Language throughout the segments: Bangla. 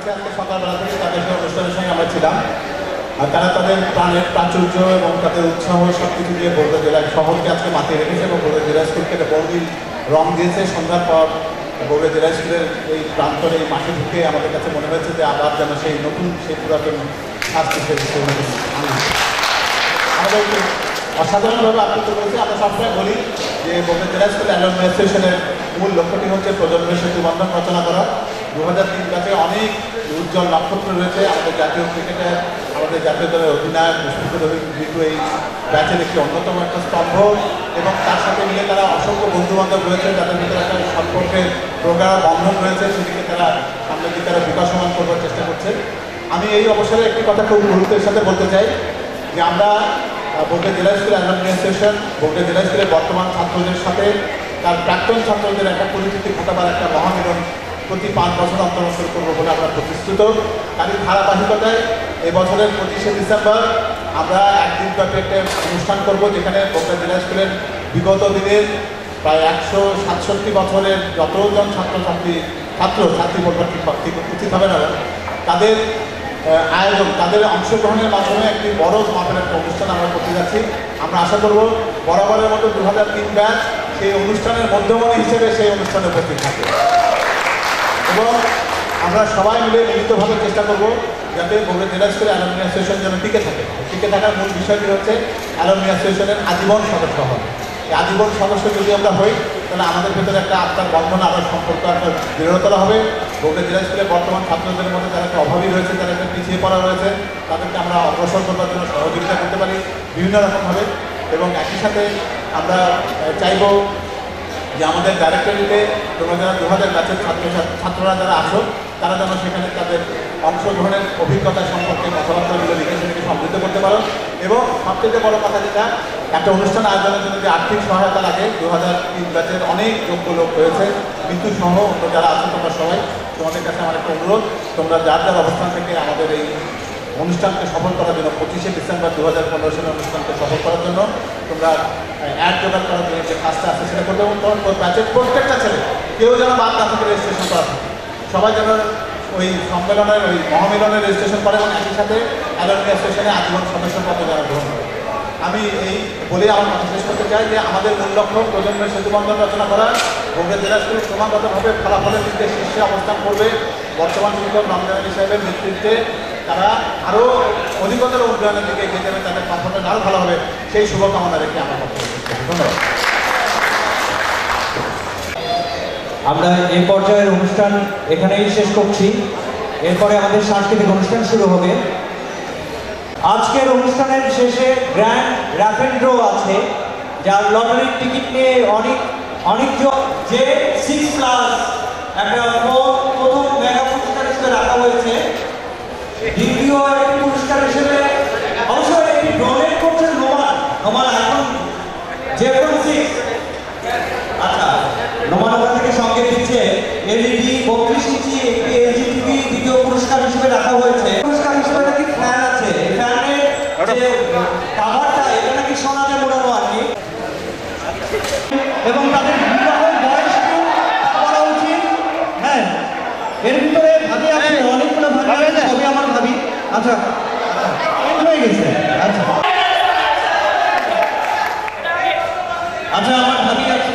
হয়েছে আজকে সকালবেলা থেকে তাদের অনুষ্ঠানের সঙ্গে আমরা ছিলাম। আর তারা তাদের প্রাণের প্রাচুর্য এবং তাদের উৎসাহ সব কিছু দিয়ে বগুড়া জেলার শহরকে আজকে মাতিয়ে রেখেছে এবং বগুড়া জেলা স্কুলকে একটা বড়দিন রং দিয়েছে। সন্ধ্যার পর বগুড়া জেলা স্কুলের এই প্রান্তরে এই মাঠে ঢুকে আমাদের কাছে মনে হয়েছে যে আবার যেন সেই নতুন সেই পুরাতন শাস্তি আমাদের অসাধারণভাবে আপ্লুত করেছে। আমরা সবসময় বলি যে বগুড়া জেলা স্কুল অ্যালুমনি অ্যাসোসিয়েশনের মূল লক্ষ্যটি হচ্ছে প্রজন্মের সেতু বন্ধন রচনা করা। 2003 ব্যাচে অনেক উজ্জ্বল নক্ষত্র রয়েছে। আমাদের জাতীয় ক্রিকেটার, আমাদের জাতীয় দলের অধিনায়ক মুশফিকুর রিতু এই ব্যাচের একটি অন্যতম একটা স্তম্ভ এবং তার সাথে মিলে তারা অসংখ্য বন্ধুবান্ধব রয়েছে, যাদের ভিতরে একটা সম্পর্কের প্রগাঢ় বন্ধন রয়েছে, সেদিকে তারা সামনের দিকে তারা বিকাশমান করবার চেষ্টা করছে। আমি এই অবসরে একটি কথা খুব গুরুত্বের সাথে বলতে চাই যে আমরা বগুড়া জেলা স্কুল অ্যালুমনি অ্যাসোসিয়েশন বগুড়া জেলা স্কুলের বর্তমান ছাত্রদের সাথে তার প্রাক্তন ছাত্রদের একটা পরিচিতি ঘটাবার একটা মহামিলন প্রতি 5 বছর অন্তর অন্তর করবো বলে আমরা প্রতিশ্রুত। তারই ধারাবাহিকতায় এবছরের 25শে ডিসেম্বর আমরা একদিনব্যাপী একটা অনুষ্ঠান করব, যেখানে বগুড়া জেলা স্কুলের বিগত দিনের প্রায় 167 বছরের যতজন ছাত্রছাত্রী বলবার ঠিক উচিত হবে না, তাদের আয়োজন, তাদের অংশগ্রহণের মাধ্যমে একটি বড় মাপের একটা অনুষ্ঠান আমরা করতে যাচ্ছি। আমরা আশা করব বরাবরের মতো 2003 ব্যাচ সেই অনুষ্ঠানের মধ্যমণি হিসেবে সেই অনুষ্ঠানে উপস্থিত থাকবে এবং আমরা সবাই মিলে মিলিতভাবে চেষ্টা করব যাতে বগুড়া জেলা স্কুল অ্যালুমনি অ্যাসোসিয়েশন যেন টিকে থাকে। টিকে থাকার মূল বিষয়টি হচ্ছে অ্যালুমনি অ্যাসোসিয়েশনের আজীবন সদস্য হওয়া। এই আজীবন সদস্য যদি আমরা হই তাহলে আমাদের ভেতরে একটা আত্মার বন্ধন, আবার সম্পর্ক একটা দৃঢ়তর হবে। বগুড়া জেলা স্কুলের বর্তমান ছাত্রদের মধ্যে যারা একটা অভাবী রয়েছে, যারা একটা পিছিয়ে পড়া রয়েছে, তাদেরকে আমরা অগ্রসর করবার জন্য সহযোগিতা করতে পারি বিভিন্ন রকমভাবে। এবং একই সাথে আমরা চাইব যে আমাদের ডাইরেক্টরিতে তোমরা যারা 2000 ব্যাচের ছাত্ররা যারা আসো, তারা যেন সেখানে তাদের অংশগ্রহণের অভিজ্ঞতা সম্পর্কে কথাবার্তাগুলো লিখে সেটাকে সমৃদ্ধ করতে পারো। এবং সবচেয়ে বড় কথা যেটা, একটা অনুষ্ঠান আয়োজনের জন্য যে আর্থিক সহায়তা লাগে, 2003 ব্যাচের অনেক যোগ্য লোক রয়েছে, মৃত্যু সহ অন্য যারা আছো তোমরা সবাই, তোমাদের কাছে আমার একটা অনুরোধ, তোমরা যার যার অবস্থান থেকে আমাদের এই অনুষ্ঠানকে সফল করার জন্য 25শে ডিসেম্বর 2015 সালের অনুষ্ঠানকে সফল করার জন্য তোমরা অ্যাড জোগাড় করার জন্য যে কাজটা আছে সেটা করতে এবং তোমার ব্যাচের প্রত্যেকটা ছেলে কেউ যেন বাদ না থেকে রেজিস্ট্রেশন করা থাকে, সবাই যেন ওই সম্মেলনের ওই মহামিলনের রেজিস্ট্রেশন করে এবং একই সাথে অ্যালুমনি অ্যাসোসিয়েশনে আজীবন সদস্য পদ যারা গ্রহণ করে। আমি এই বলে আমার কথা শেষ করতে চাই যে আমাদের মূল লক্ষ্য প্রজন্মের সেতুবন্ধন রচনা করা। বগুড়া জেলা স্কুল ক্রমাগতভাবে ফলাফলের দিকে শীর্ষে অবস্থান করবে। বর্তমান শিক্ষক রমজান সাহেবের নেতৃত্বে তারা আরও অধিকতর উন্নয়নের দিকে এগিয়ে যাবে, তাদের পারফরমেন্স আরও ভালো হবে, সেই শুভকামনা রেখে আমার কথা শেষ করছি। ধন্যবাদ। আমরা এই পর্যায়ের অনুষ্ঠান এখানেই শেষ করছি। এরপরে আমাদের সাংস্কৃতিক অনুষ্ঠান শুরু হবে। আজকের অনুষ্ঠানের শেষে গ্র্যান্ড র্যাপিড ড্র আছে, যার লটারির টিকিট নিয়ে অনেকজন যে 6+ একটা প্রথম মেগা পুরস্কার হিসেবে রাখা হয়েছে। দ্বিতীয় একটি পুরস্কার হিসেবে অবশ্যই একটি ডোনেট করছেন নোমান এখন যে কোনো 6। আচ্ছা, নোমান ওখান থেকে সঙ্গে দিচ্ছে এলইডি 32 ইঞ্চি একটি এলজি টিভি দ্বিতীয় পুরস্কার হিসেবে রাখা হয়েছে। পুরস্কার হিসেবে নাকি ফ্যান আছে, ফ্যানের যে কাভারটা এটা নাকি সোনাতে মোড়ানো আর কি, এবং তাদের বিবাহের বয়স করা উচিত। হ্যাঁ, এর ভিতরে ভাবি আছে, অনেকগুলো ভাবি আছে, সবই আমার ভাবি। আচ্ছা হয়ে গেছে। আচ্ছা আচ্ছা আমার ভাবি আছে,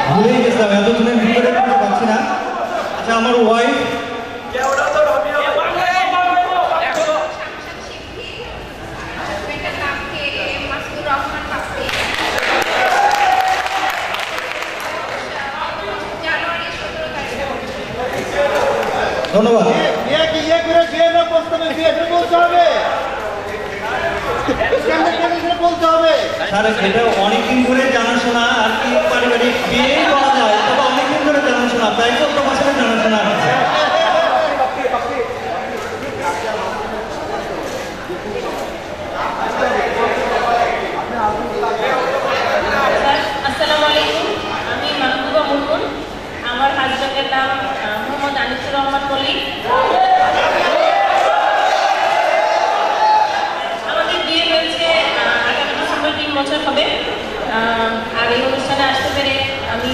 ভুলেই গেছিলাম এতদিনের ভিতরে পাচ্ছি না। আচ্ছা আমার ওয়াইফ, ধন্যবাদ। এটা অনেকদিন ধরে জানাশোনা আর কি, পারিবারিক বিয়ে করা যায়, তবে অনেকদিন ধরে জানাশোনা, প্রায় 14 বছরের জানাশোনা আছে। আসসালামু আলাইকুম, আমি মাহবুবা মুনমুন, আমার হাজবেন্ডের নাম মোহাম্মদ আনিসুর রহমান মল্লিক। আমাদের বিয়ে হয়েছে 18 ডিসেম্বর 3 বছর হবে। আর এই অনুষ্ঠানে আসতে পেরে আমি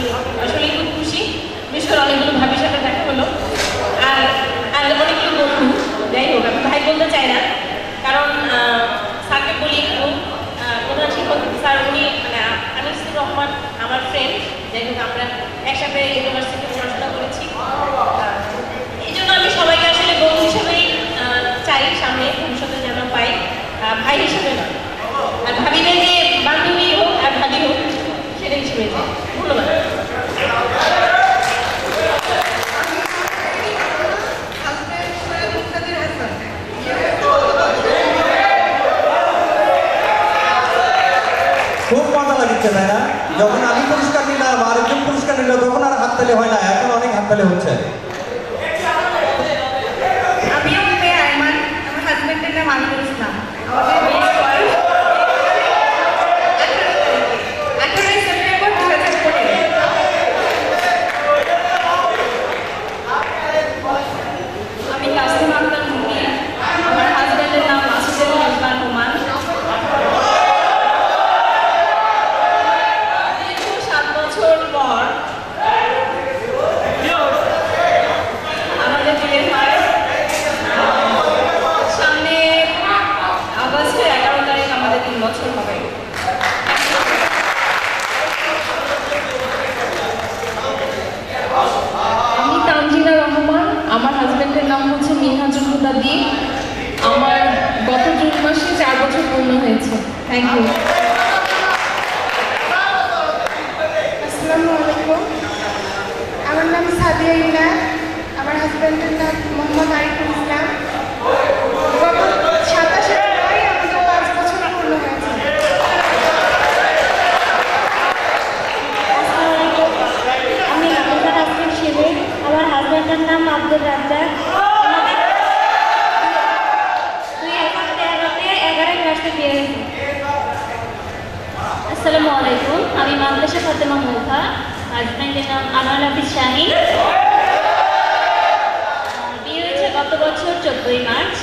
যাই হোক আমরা একসাথে ইউনিভার্সিটিতে পড়াশোনা করেছি। এই জন্য আমি সবাইকে আসলে বন্ধু হিসেবেই চাই, সামনে ভবিষ্যতে যেন পাই, ভাই হিসেবে না। আর ভাবি না যে বান্ধবী হোক আর ভাবি হোক সেটা হিসেবে চাই। ধন্যবাদ। খুব মজা লাগছে তাই না? যখন আমি পুরস্কার নিলাম আরেকজন পুরস্কার নিল তখন আর হাততালি হয় না, এখন অনেক হাততালি হচ্ছে। আমিও মেয়ে আইমান, আমার হাজবেন্ডের নাম আমিনুল ইসলাম। আমাদের বিয়ে বয়স 18 সেপ্টেম্বর 2015। আমি কাস্তিম আক্তার মুনি, আমার হাজব্যান্ডের নাম মাসুদুল ইসলাম হুমান। 7 বছর পর আমাদের বিয়ে হয়। সামনে আগস্টের 11 তারিখ আমাদের 3 বছর হবে। আমি তানজিনা রহমান, আমার হাজবেন্ডের নাম হচ্ছে মিনহাজুল হুদা দ্বীপ। আমার গত জুন মাসে 4 বছর পূর্ণ হয়েছে। Thank you. আসসালামু আলাইকুম, আমার নাম সাদিয়া ইনা, আমার হাজব্যান্ডের নাম মোহাম্মদ আরিফুল ইসলাম। গত 27 জুলাই আমাদের 5 বছর পূর্ণ হয়েছে। আমি আবুজার আজকের শিবির, আমার হাজব্যান্ডের নাম আব্দুল রাজ্জাক। 2013-তে 11 ক্লাসে বিয়ে হয়েছে। আসসালামু আলাইকুম, আমি মাদ্রাসা ফাতেমা মুলহা, হাজব্যান্ডের নাম আনোয়ার হাফিজ শাহিন। বিয়ে হয়েছে গত বছর 14ই মার্চ,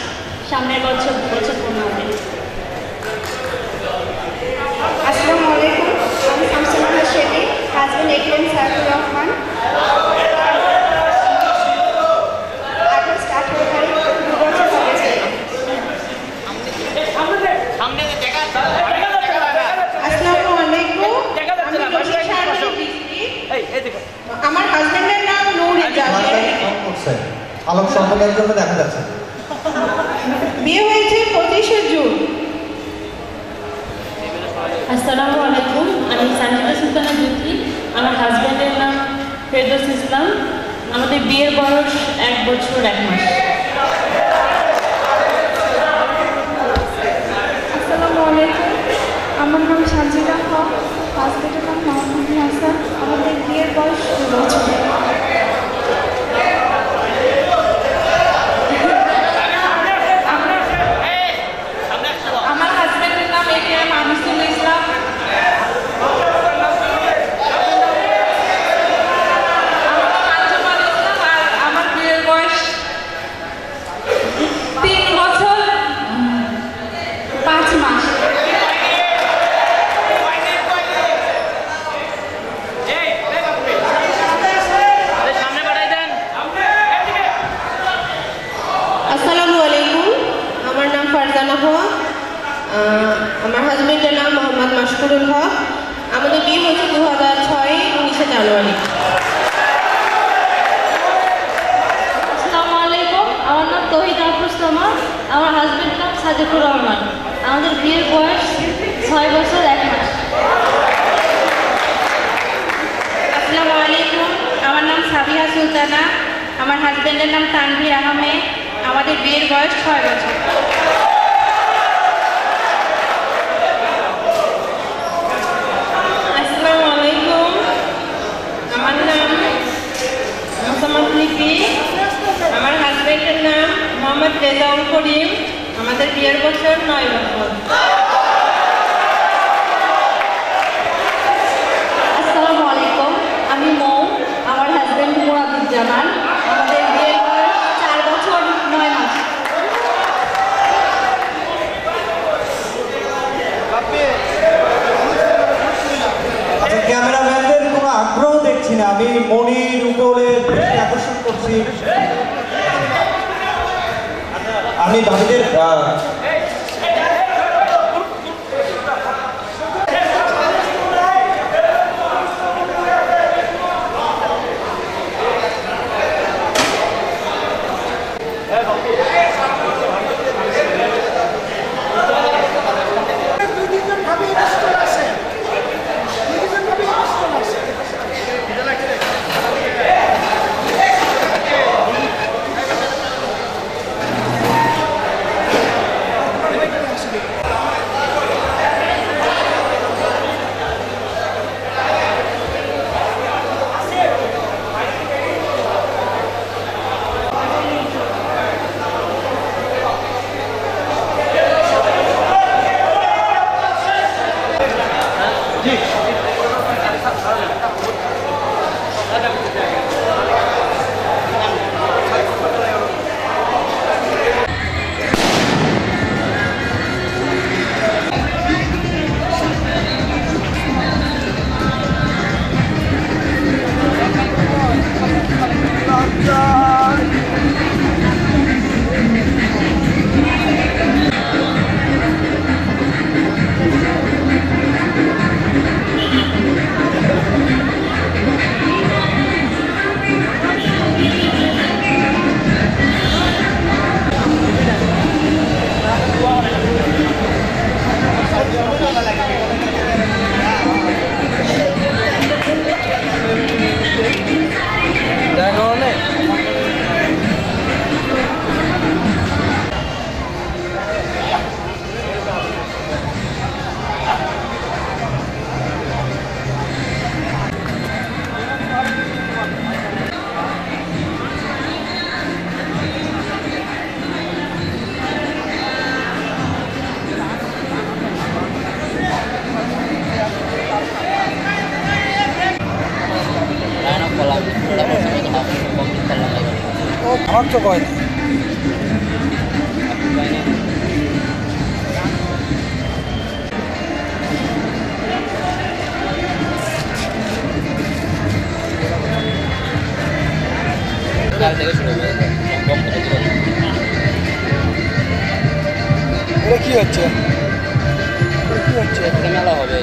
সামনের বছর 2 বছর পূর্ণ হবে। আসসালামু আলাইকুম, আমি শামসুন্নাহার শেদি, হাজব্যান্ড একেএম সাইফুর রহমান। আগস্ট 18 তারিখ 2 বছর হয়েছে। আসসালামু আলাইকুম, আমি রশিদ শারমিন বিজলি। আমার হাজব্যান্ডের নাম নূর ইজাজ। আলোক সম্পর্কের জন্য দেখা যাচ্ছে। বিয়ে হয়েছে 25শে জুন। আসসালামু আলাইকুম, আমি সানজিদা সুলতানা জুথি, আমার হাজব্যান্ডের নাম ফেরদৌস ইসলাম। আমাদের বিয়ের বয়স 1 বছর 1 মাস। আসসালামু আলাইকুম, আমার নাম সানজিদা হক, হাজব্যান্ডের নাম মোহাম্মদ হাসান। আমাদের বিয়ের বয়স 2 বছর। আমার হাজবেন্ডের নাম একেএম আনিসুল ইসলাম। আমার নাম আঞ্জুমান ইসলাম আর আমার বিয়ের বয়স 3 বছর 5 মাস। আসসালামু আলাইকুম, আমার নাম ফারজানা হক, আমার হাজবেন্ডের নাম মোহাম্মদ মাশকুরুল হক। আমাদের বিয়ে হয়েছে 2006 19শে জানুয়ারি। আসসালামু আলাইকুম, আমার নাম তহিদ আফরোজা, আমার হাজবেন্ডের নাম সাজিদুর রহমান। আমাদের বিয়ের বয়স 6 বছর 1 মাস। আসসালামু আলাইকুম, আমার নাম সাবিহা সুলতানা, আমার হাজব্যান্ডের নাম তানভীর আহমেদ। আমাদের বিয়ের বয়স 6 বছর। আসসালামু আলাইকুম, আমার নাম মোসাম্মদ লিপি, আমার হাজব্যান্ডের নাম মোহাম্মদ রেজাউল করিম। আমাদের বিয়ের বছর 9 বছর। আসসালামু আলাইকুম, আমি মৌ, আমার হাজব্যান্ড মুরাদুজ্জামান। আমাদের বিয়ের বয়স 4 বছর 9 মাস। আচ্ছা, ক্যামেরাম্যানদের কোনো আগ্রহ দেখছি না, আমি মনির উপরে দৃষ্টি আকর্ষণ করছি। আমি ভাবিদের দেখা অনেক আমার তো কয় এটা কি হচ্ছে মেলা হবে।